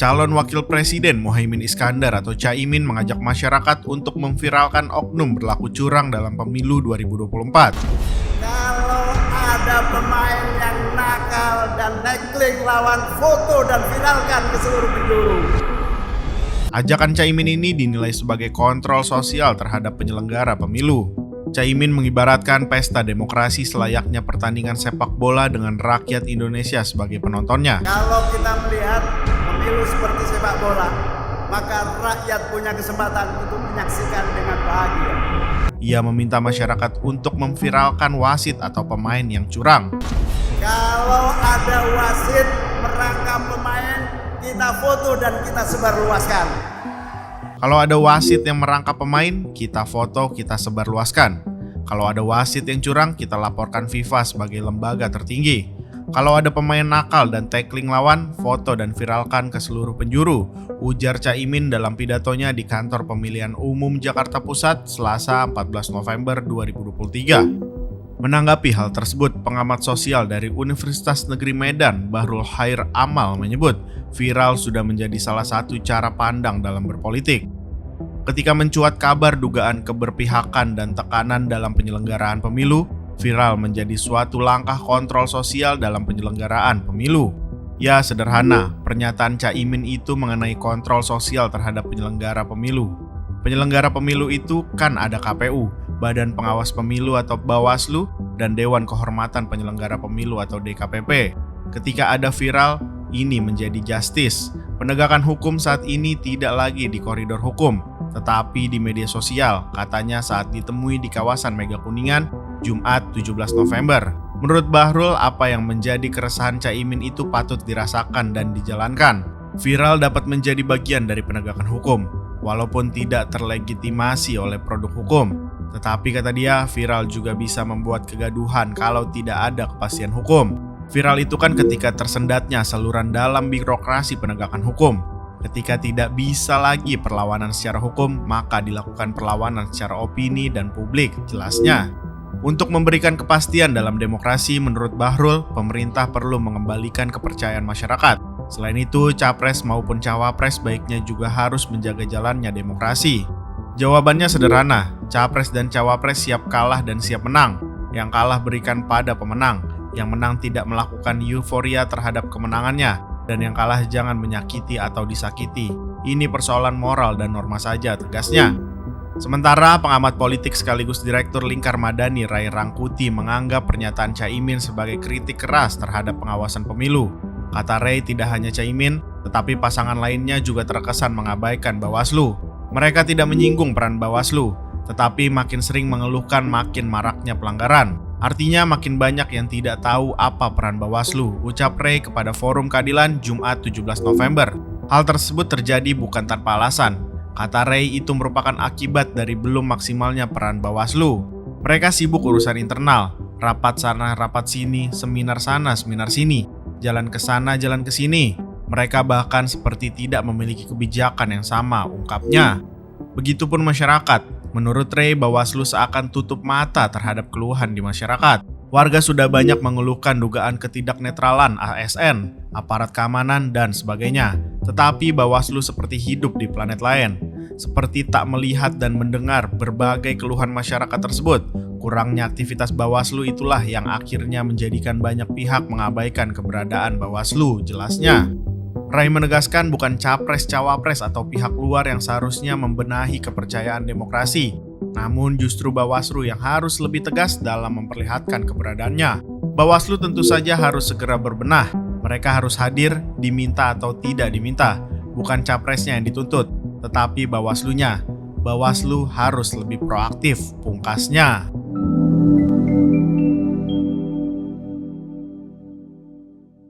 Calon Wakil Presiden Muhaimin Iskandar atau Caimin mengajak masyarakat untuk memviralkan oknum berlaku curang dalam pemilu 2024. Kalau ada pemain yang nakal dan nekling lawan, foto dan viralkan ke seluruh penjuru. Ajakan Caimin ini dinilai sebagai kontrol sosial terhadap penyelenggara pemilu. Caimin mengibaratkan pesta demokrasi selayaknya pertandingan sepak bola dengan rakyat Indonesia sebagai penontonnya. Kalau kita melihat pemilu seperti sepak bola, maka rakyat punya kesempatan untuk menyaksikan dengan bahagia. Ia meminta masyarakat untuk memviralkan wasit atau pemain yang curang. Kalau ada wasit merangkap pemain, kita foto dan kita sebarluaskan. Kalau ada wasit yang merangkap pemain, kita foto, kita sebarluaskan. Kalau ada wasit yang curang, kita laporkan FIFA sebagai lembaga tertinggi. Kalau ada pemain nakal dan tackling lawan, foto dan viralkan ke seluruh penjuru, ujar Caimin dalam pidatonya di Kantor Pemilihan Umum Jakarta Pusat, Selasa 14 November 2023. Menanggapi hal tersebut, pengamat sosial dari Universitas Negeri Medan, Bahrul Khair Amal menyebut, viral sudah menjadi salah satu cara pandang dalam berpolitik. Ketika mencuat kabar dugaan keberpihakan dan tekanan dalam penyelenggaraan pemilu, viral menjadi suatu langkah kontrol sosial dalam penyelenggaraan pemilu. Ya, sederhana, pernyataan Caimin itu mengenai kontrol sosial terhadap penyelenggara pemilu. Penyelenggara pemilu itu kan ada KPU, Badan Pengawas Pemilu atau Bawaslu, dan Dewan Kehormatan Penyelenggara Pemilu atau DKPP. Ketika ada viral, ini menjadi justice. Penegakan hukum saat ini tidak lagi di koridor hukum, tetapi di media sosial, katanya saat ditemui di kawasan Mega Kuningan, Jumat 17 November. Menurut Bahrul, apa yang menjadi keresahan Caimin itu patut dirasakan dan dijalankan. Viral dapat menjadi bagian dari penegakan hukum, walaupun tidak terlegitimasi oleh produk hukum. Tetapi kata dia, viral juga bisa membuat kegaduhan kalau tidak ada kepastian hukum. Viral itu kan ketika tersendatnya saluran dalam birokrasi penegakan hukum. Ketika tidak bisa lagi perlawanan secara hukum, maka dilakukan perlawanan secara opini dan publik, jelasnya. Untuk memberikan kepastian dalam demokrasi, menurut Bahrul, pemerintah perlu mengembalikan kepercayaan masyarakat. Selain itu, capres maupun cawapres baiknya juga harus menjaga jalannya demokrasi. Jawabannya sederhana, capres dan cawapres siap kalah dan siap menang. Yang kalah berikan pada pemenang, yang menang tidak melakukan euforia terhadap kemenangannya, dan yang kalah jangan menyakiti atau disakiti. Ini persoalan moral dan norma saja, tegasnya. Sementara pengamat politik sekaligus Direktur Lingkar Madani Ray Rangkuti menganggap pernyataan Caimin sebagai kritik keras terhadap pengawasan pemilu. Kata Ray, tidak hanya Caimin, tetapi pasangan lainnya juga terkesan mengabaikan Bawaslu. Mereka tidak menyinggung peran Bawaslu, tetapi makin sering mengeluhkan makin maraknya pelanggaran. Artinya makin banyak yang tidak tahu apa peran Bawaslu, ucap Ray kepada Forum Keadilan Jumat 17 November. Hal tersebut terjadi bukan tanpa alasan. Kata Ray, itu merupakan akibat dari belum maksimalnya peran Bawaslu. Mereka sibuk urusan internal, rapat sana, rapat sini, seminar sana, seminar sini, jalan ke sana, jalan ke sini. Mereka bahkan seperti tidak memiliki kebijakan yang sama, ungkapnya. Begitupun masyarakat. Menurut Ray, Bawaslu seakan tutup mata terhadap keluhan di masyarakat. Warga sudah banyak mengeluhkan dugaan ketidaknetralan ASN, aparat keamanan, dan sebagainya. Tetapi Bawaslu seperti hidup di planet lain. Seperti tak melihat dan mendengar berbagai keluhan masyarakat tersebut. Kurangnya aktivitas Bawaslu itulah yang akhirnya menjadikan banyak pihak mengabaikan keberadaan Bawaslu, jelasnya. Ray menegaskan bukan capres-cawapres atau pihak luar yang seharusnya membenahi kepercayaan demokrasi, namun justru Bawaslu yang harus lebih tegas dalam memperlihatkan keberadaannya. Bawaslu tentu saja harus segera berbenah. Mereka harus hadir, diminta atau tidak diminta. Bukan capresnya yang dituntut, tetapi Bawaslunya. Bawaslu harus lebih proaktif, pungkasnya.